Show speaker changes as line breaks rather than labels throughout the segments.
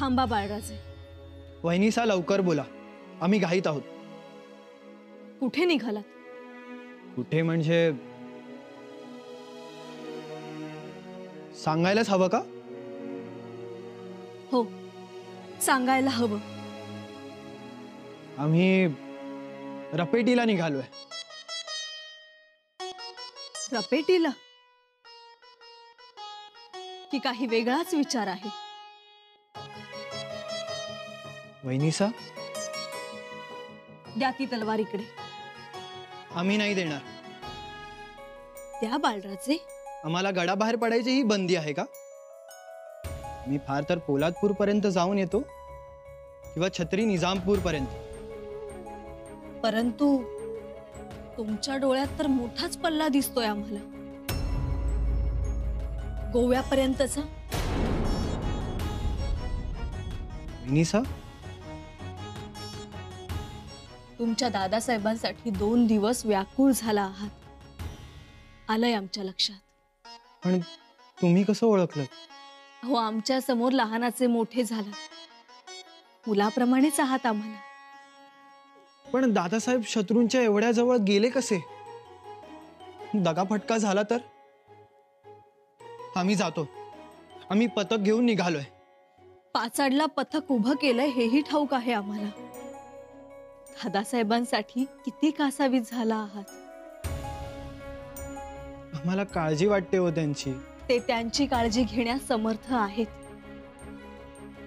थांबा बाळराजे.
वहिनीसा लवकर बोला, आम्ही घाईत आहोत.
कुठे निघालात?
कुठे म्हणजे सांगायलाच हवं का?
हो, सांगायला हवं.
आम्ही रपेटीला निघालोय.
रपेटीला? की काही वेगळाच विचार आहे?
वहिनीसा,
द्या ती तलवार इकडे.
आम्ही नाही देणार.
त्या बाळराजे,
आम्हाला गडाबाहेर पडायची ही बंदी आहे का? मी फार तर पोलादपूर पर्यंत जाऊन येतो किंवा छत्री निजामपूर पर्यंत.
परंतु तुमच्या डोळ्यात तर मोठाच पल्ला दिसतोय आम्हाला. गोव्यापर्यंतचा.
वहिनीसा,
तुमच्या दादासाहेबांसाठी 2 दिवस व्याकुळ झाला आहात, आलंय आमच्या लक्षात.
पण तुम्ही कसं ओळखलं?
हो, आमच्या समोर लहानाचे मोठे झाला, मुलाप्रमाणेच आहात आम्हाला.
पण दादासाहेब शत्रूंच्या एवढ्या जवळ गेले कसे? दगाफटका झाला तर? आम्ही जातो. आम्ही पथक घेऊन निघालोय.
पाचाडला पथक उभं केलंय हेही ठाऊक आहे आम्हाला. दादासाहेबांसाठी किती कासावीस झाला आहात.
आम्हाला काळजी वाटते हो त्यांची.
ते त्यांची काळजी घेण्यास समर्थ आहेत.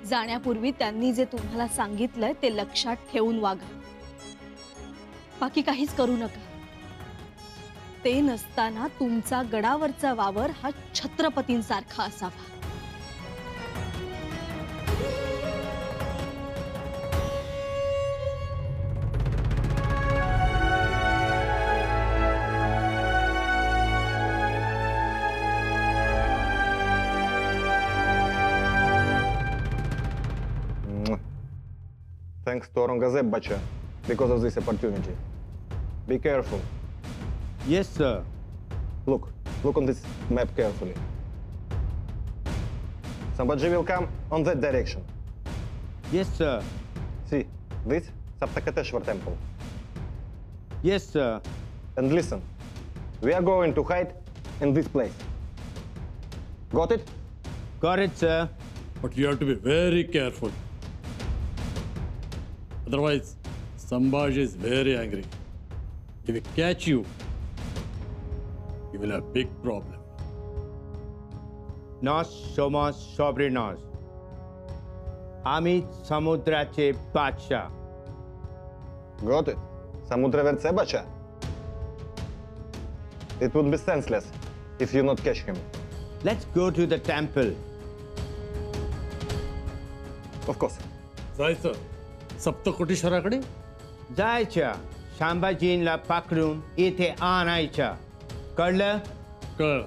जाण्यापूर्वी त्यांनी जे तुम्हाला सांगितलंय ते लक्षात ठेवून वागा. बाकी काहीच करू नका. ते नसताना तुमचा गडावरचा वावर हा छत्रपतींसारखा असावा.
Thanks to Aurangzeb Bacha because of this opportunity. Be careful.
Yes, sir.
Look on this map carefully. Somebody will come on that direction.
Yes, sir.
See, this Saptakateshwar temple.
Yes, sir.
And listen, we are going to hide in this place. Got it?
Got it, sir.
But you have to be very careful. Otherwise, Sambhaj is very angry. If he catch you, you will have big problem.
Nos somos sobrinos. आम्ही समुद्राचे बादशाह.
Got it? Samudraverdze Bacha. It would be senseless if you not catch him.
Let's go to the temple.
Of course.
जायचं सप्तकोटीश्वराकडे.
जायच्या, शांबाजींना पकडून इथे आणायच्या. कळलं?
कळ.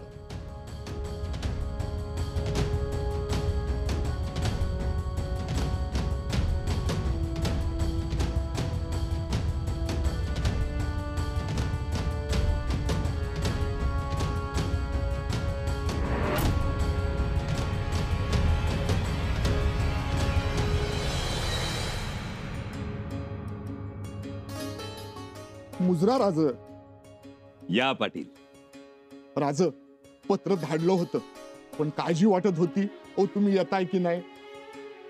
मुजरा राज.
या पाटील.
राज, पत्र धाडलं होतं, पण काळजी वाटत होती ओ तुम्ही येताय की नाही.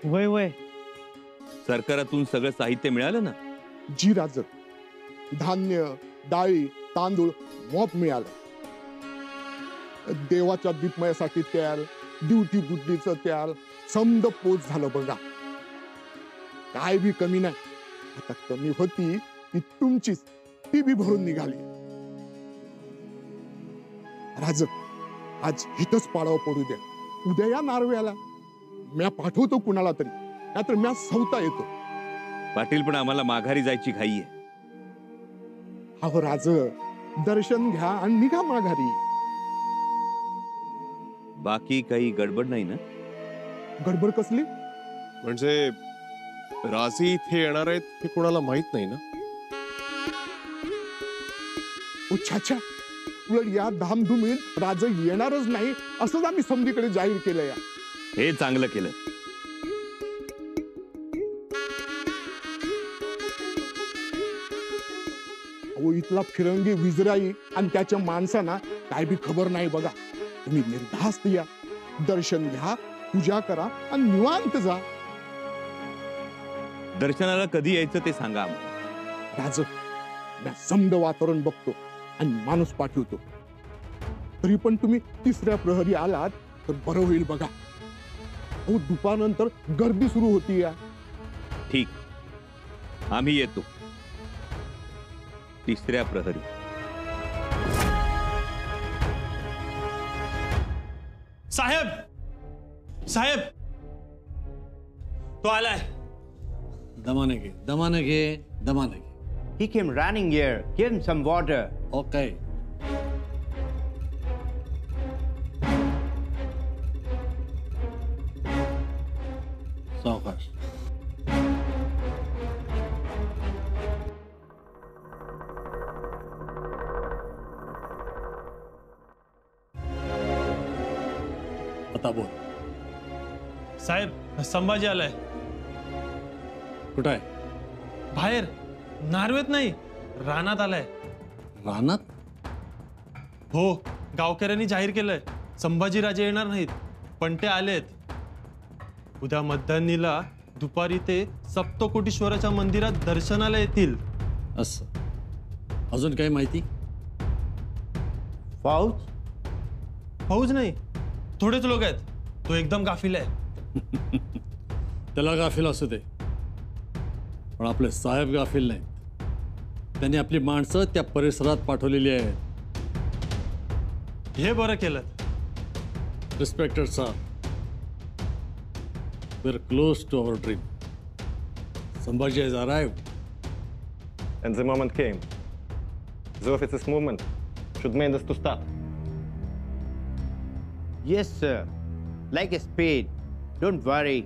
वय वय.
सरकारातून सगळं साहित्य मिळालं ना?
जी राज, धान्य, डाळी, तांदूळ मोप मिळालं. देवाच्या दीपमयासाठी तेल, ड्युटी बुद्धीचं तेल समद पोच झालं बघा. काय बी कमी नाही. आता कमी होती ती तुमचीच, ती बी भरून निघाली. राज, आज इथंच पाडाव पडू द्या. उद्या या नारव्याला. म्या पाठवतो कुणाला तरी, नाहीतर म्या सवता येतो.
पाटील, पण आम्हाला माघारी जायची घाई आहे.
अहो राज, दर्शन घ्या आणि निघा माघारी.
बाकी काही गडबड नाही ना?
गडबड कसली?
म्हणजे राजे इथे येणार आहेत हे कोणाला माहित नाही ना?
अच्छा, उलट या धामधुमीत राज येणारच नाही असंच आम्ही समधीकडे जाहीर केलंय.
हे चांगलं केलं.
इथला फिरंगी विजराई आणि त्याच्या माणसांना काय बी खबर नाही बघा. तुम्ही निर्धास्त या, दर्शन घ्या, पूजा करा आणि निवांत जा.
दर्शनाला कधी यायचं ते सांगा आम्हाला.
राज, मी समद वातावरण बघतो आणि माणूस पाठवतो. तरी पण तुम्ही तिसऱ्या प्रहरी आलात तर बरं होईल बघा. अहो, दुपारनंतर गर्दी सुरू होती या.
ठीक, आम्ही येतो तिसऱ्या प्रहरी.
साहेब, साहेब, तो आलाय.
दमाने घे, दमाने घे, दमाने घे.
He came running here. Give him some water.
Okay. सावकाश. आता बोल.
साहेब, संभाजी आलाय.
कुठं आहे?
बाहेर, नार्वेत नाही, रानात आलाय.
रानात?
हो, गावकऱ्यांनी जाहीर केलंय संभाजीराजे येणार नाहीत, पण ते आलेत. उद्या मध्यान्नीला दुपारी ते सप्तकोटीश्वराच्या मंदिरात दर्शनाला येतील.
असं. अजून काही माहिती?
फौज?
फौज नाही, थोडेच लोक आहेत. तो एकदम गाफील आहे.
त्याला गाफील असू दे, पण आपले साहेब गाफील नाहीत. त्यांनी आपली माणसं त्या परिसरात पाठवलेली आहेत.
हे बरं केलं.
Respected sir, we are close to our dream. Sambhaji has arrived.
And the moment came. The officer's movement should made us to start.
Yes, sir. Like a spade. Don't worry.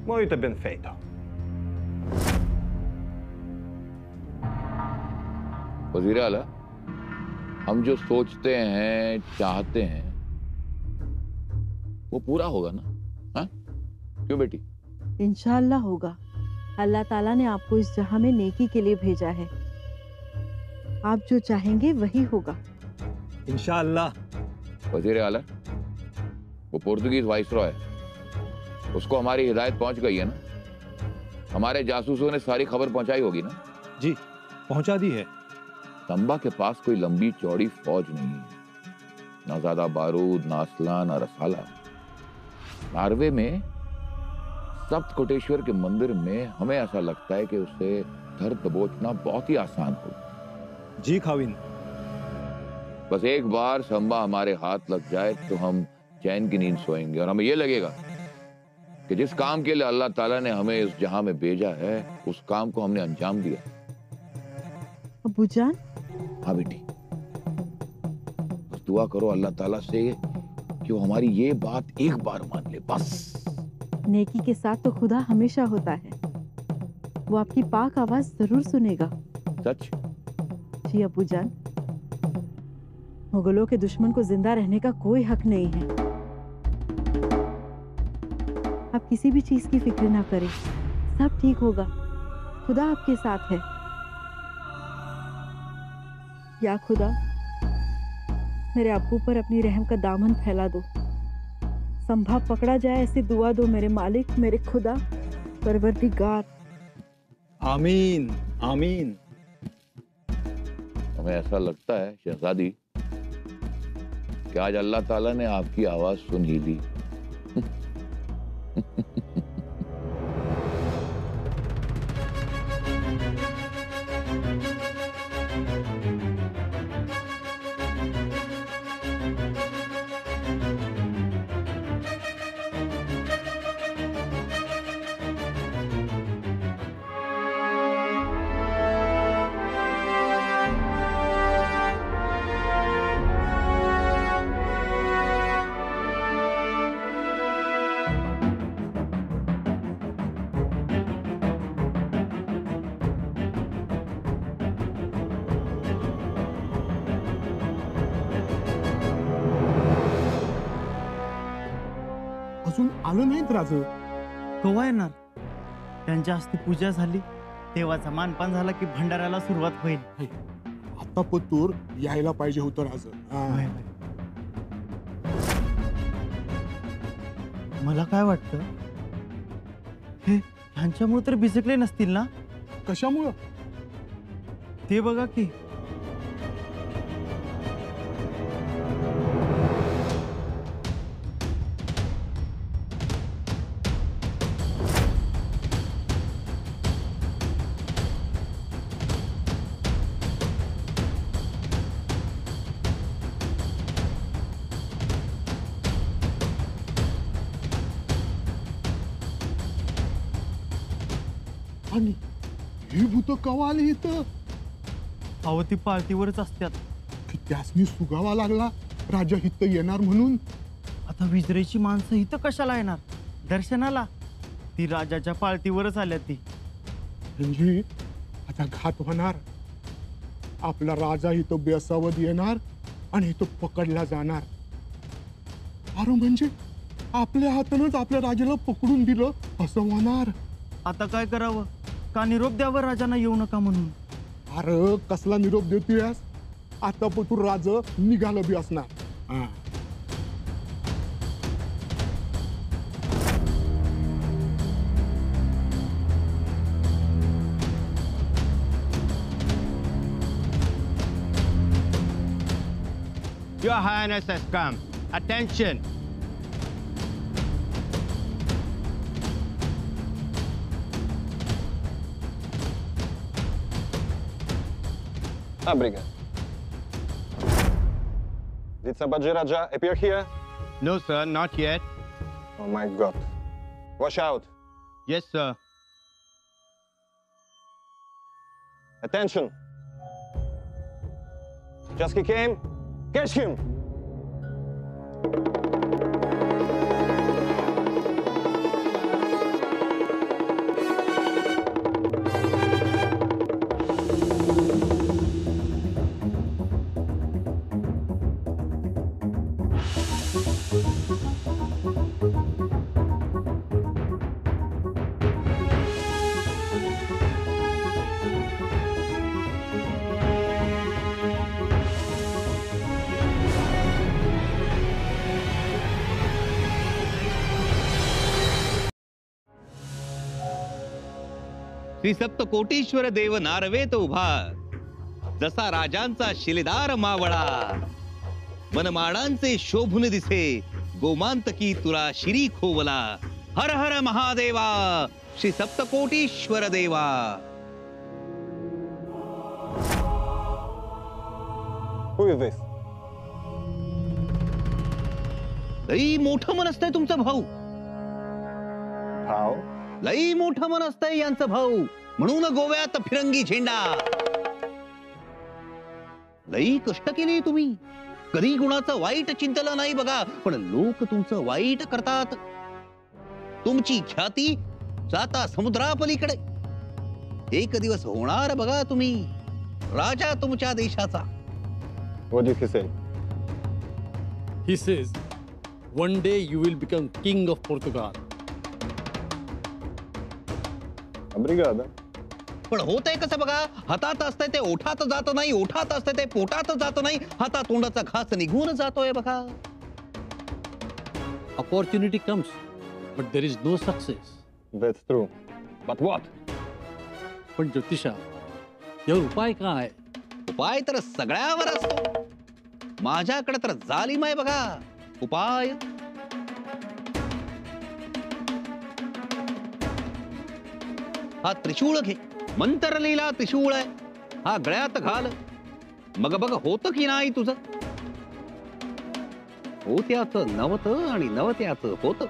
Molto ben fatto.
वज़ीर आला, हम जो सोचते हैं, चाहते हैं, वो पूरा होगा ना? हाँ? क्यों बेटी?
इंशाअल्लाह होगा. अल्लाह ताला ने आपको इस जहां में नेकी के लिए भेजा है. आप जो चाहेंगे वही होगा.
इंशाअल्लाह.
वज़ीर आला, वो पोर्तुगीज वाइसरॉय है, उसको हमारी हिदायत पहुंच गई है ना? हमारे जासूसों ने सारी खबर पहुंचाई होगी ना?
जी, पहुंचा दी है.
संबा के पास कोई लंबी चौड़ी फौज नहीं है, ना ज्यादा बारूद, ना असला, ना रसाला. नार्वे में सप्त कोटेश्वर के मंदिर में हमें ऐसा लगता है कि उसे धर दबोचना बहुत ही आसान हो.
जी खाविन.
बस एक बार संबा हमारे हाथ लग जाए तो हम चैन की नींद सोएंगे और हमें ये लगेगा कि जिस काम के लिए अल्लाह ताला ने हमें इस जहां में भेजा है, उस काम को हमने अंजाम दिया.
अबूजान.
हाँ बेटी, बस दुआ करो अल्लाह ताला से कि वो हमारी ये बात एक बार मान ले, बस.
नेकी के साथ तो खुदा हमेशा होता है. वो आपकी पाक आवाज जरूर सुनेगा.
सच?
जी अबूजान, मुगलों के दुश्मन को जिंदा रहने का कोई हक नहीं है. आप किसी भी चीज की फिक्र ना करें, सब ठीक होगा. खुदा आपके साथ है. या खुदा, मेरे अब्बू पर अपनी रहम का दामन फैला दो. संभा पकड़ा जाए ऐसी दुआ दो मेरे मालिक, मेरे खुदा, परवरदिगार.
आमीन, आमीन.
हमें ऐसा लगता है शहजादी कि आज अल्लाह ताला ने आपकी आवाज सुन ही ली.
अजून आलं नाहीत राज.
केव्हा येणार? त्यांच्या हस्ते पूजा झाली, देवाचा मानपान झाला की भंडाऱ्याला सुरुवात होईल.
आता पतूर यायला पाहिजे होतं राज.
मला काय वाटतं, हे ह्यांच्यामुळे तर बिझकले नसतील ना?
कशामुळं?
ते बघा की.
आणि ही भूत कवा आली इथं?
अहो ती पार्टीवरच असतात.
की त्यासनी सुगावा लागला राजा इथं येणार म्हणून.
आता विजरेची माणसं इथं कशाला येणार दर्शनाला? ती राजाच्या पार्टीवरच आल्या ती.
म्हणजे आता घात होणार. आपला राजा इथं बेसावत येणार आणि इथं पकडला जाणार. अरे म्हणजे आपल्या हातानंच आपल्या राजाला पकडून दिलं असं होणार.
आता काय करावं? का निरोप द्यावं राजांना येऊ नका म्हणून?
अरे कसला निरोप देतोयस? आता पतूर राज निघालं बी असणार.
Your Highness has come. Attention!
Abriga. Did Sambhaji Raja appear here?
No, sir, not yet.
Oh my God. Watch out.
Yes, sir.
Attention. Chasky came. Catch him.
Shri Saptakoteshwar देव नारवेत उभा, जसा राजांचा शिलेदार मावळा. मनमाडांचे शोभून दिसे, गोमांतकी तुला शिरी खोवला. हर हर महादेवा, श्री सप्तकोटीश्वर देवा.
Who is this?
लई मोठं मन असतंय तुमचं भाऊ.
भाऊ?
लई मोठं मन असतंय यांचं भाऊ, म्हणून गोव्यात फिरंगी झेंडा. लई कष्ट केले तुम्ही, कधी गुणाचं वाईट चिंतलं नाही बघा. पण लोक तुमचं वाईट करतात. तुमची ख्याती जाता समुद्रापलीकडे. एक दिवस होणार बघा तुम्ही राजा तुमच्या देशाचा.
What did he say?
He says, one day you will become king of Portugal.
Obrigado.
पण होतंय कसं बघा, हातात असतंय ते ओठात जात नाही, ओठात असतंय ते पोटात जात नाही, हातात तोंडाचा घास निघून जातोय बघा.
Opportunity comes, but there is no success.
That's true. But what?
पण ज्योतिषा, यावर उपाय काय?
उपाय तर सगळ्यावर असतो. माझ्याकडे तर जालिम आहे बघा उपाय. हा त्रिशूळ घे, मंत्रलीला त्रिशूळ आहे. हा गळ्यात घाल, मग बघ होतं की नाही तुझं. होत्याचं नवत आणि नवत्याचं होत.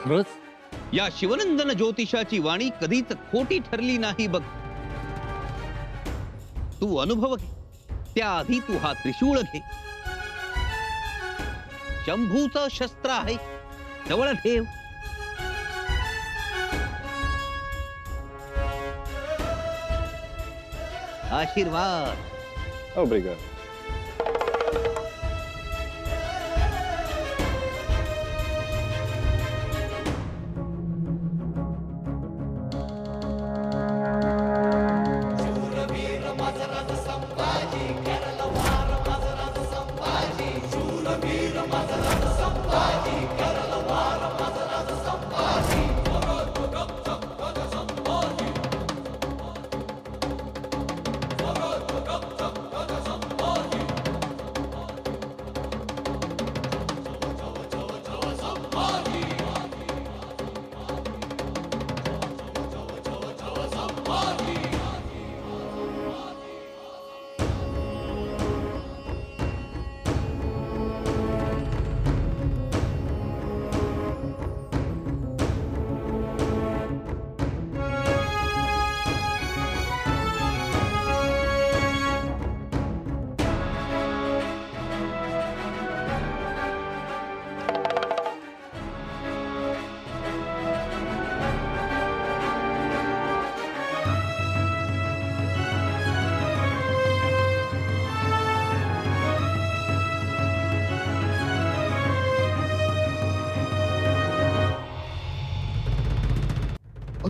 खरंच
या शिवनंदन ज्योतिषाची वाणी कधीच खोटी ठरली नाही बघ. तू अनुभव घे, त्याआधी तू हा त्रिशूळ घे. शंभूचं शस्त्र आहे, जवळ ठेव. आशीर्वाद.
Obrigado.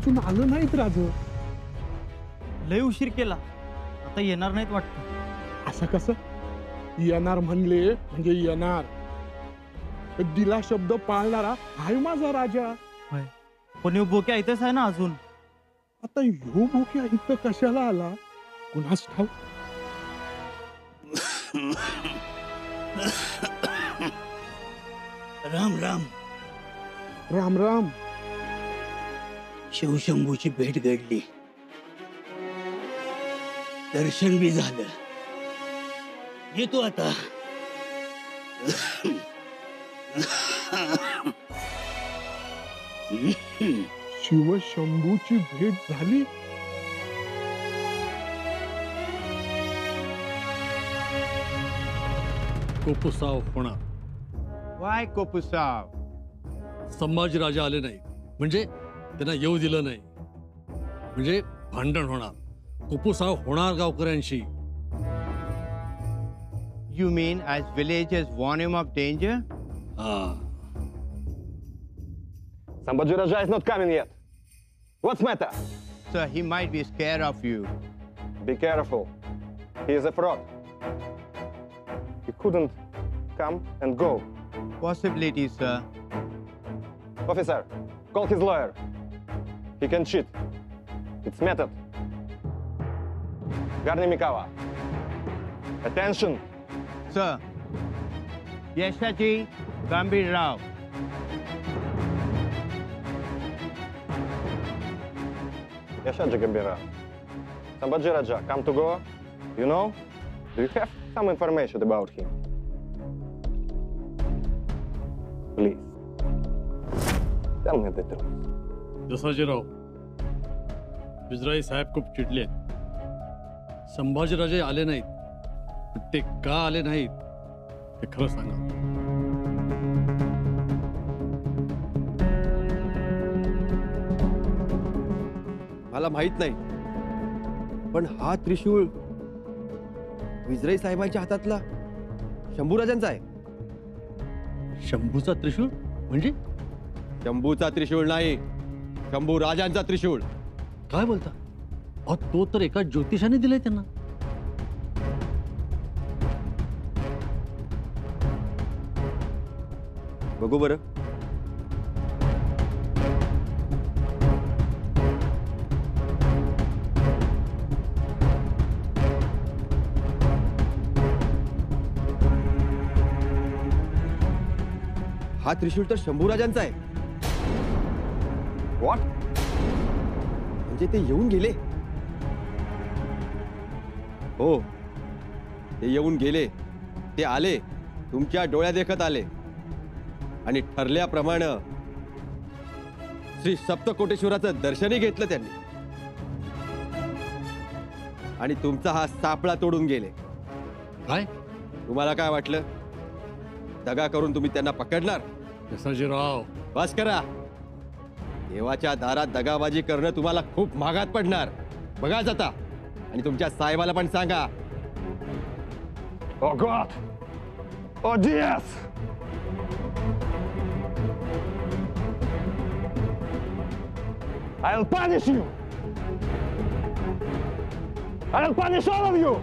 अजून आलं नाहीत राज.
लय उशीर केला, आता येणार नाहीत वाटतं.
असं कसं? येणार म्हणले म्हणजे येणार. दिला शब्द पाळणारा आहे माझा राजा.
पण ह्यो बोक्या इथेच आहे ना अजून.
आता ह्यो बोक्या इथं कशाला आला कुणास ठाऊक.
राम राम.
राम राम.
शिवशंभूची भेट घडली, दर्शन बी झालं. येतो आता.
शिवशंभूची भेट झाली.
कोपुसाव होणार.
वाय कोपुसाव?
संभाजीराजे आले नाही म्हणजे त्यांना येऊ दिलं नाही म्हणजे भांडण होणार. कोपुसाव होणार गावकऱ्यांशी.
You mean as villagers warn him of danger?
Sambhaji Raja is not coming yet. What's matter?
Sir, he might be scared of you.
Be careful. He is a fraud. He couldn't come and go.
Possibilities, sir.
Officer, call his lawyer. He can cheat. It's method. Garni Mikawa. Attention.
Sir, Yeshaji Gambhir Rao.
Yashaji Gambhira. Sambhaji Raja, come to go. You know, do you have some information about him? Please. Tell me the truth.
जसाजीराव, विजराई साहेब खूप चिडले. संभाजीराजे आले नाहीत, पण ते का आले नाहीत हे खरं सांगा.
मला माहित नाही, पण हा त्रिशूळ विजराई साहेबांच्या हातातला शंभूराजांचा आहे.
शंभूचा त्रिशूळ म्हणजे?
शंभूचा त्रिशूळ नाही, शंभू राजांचा त्रिशूळ.
काय बोलता? अहो, तो तर एका ज्योतिषाने दिलाय त्यांना.
बघू बरं. हा त्रिशूळ तर शंभूराजांचा आहे.
What?
म्हणजे ते येऊन गेले. हो, ते येऊन गेले. ते आले, तुमच्या डोळ्या देखत आले आणि ठरल्याप्रमाणे श्री सप्तकोटेश्वराचं दर्शनही घेतलं त्यांनी आणि तुमचा हा सापळा तोडून गेले.
काय
तुम्हाला काय वाटलं? दगा करून तुम्ही त्यांना पकडणार?
जसाजीराव,
बस करा. देवाच्या दारात दगाबाजी करणं तुम्हाला खूप महागात पडणार. बघा जाता आणि तुमच्या साहेबाला पण सांगा.
Oh God! Oh Diaz! I'll punish you! I'll punish all of you!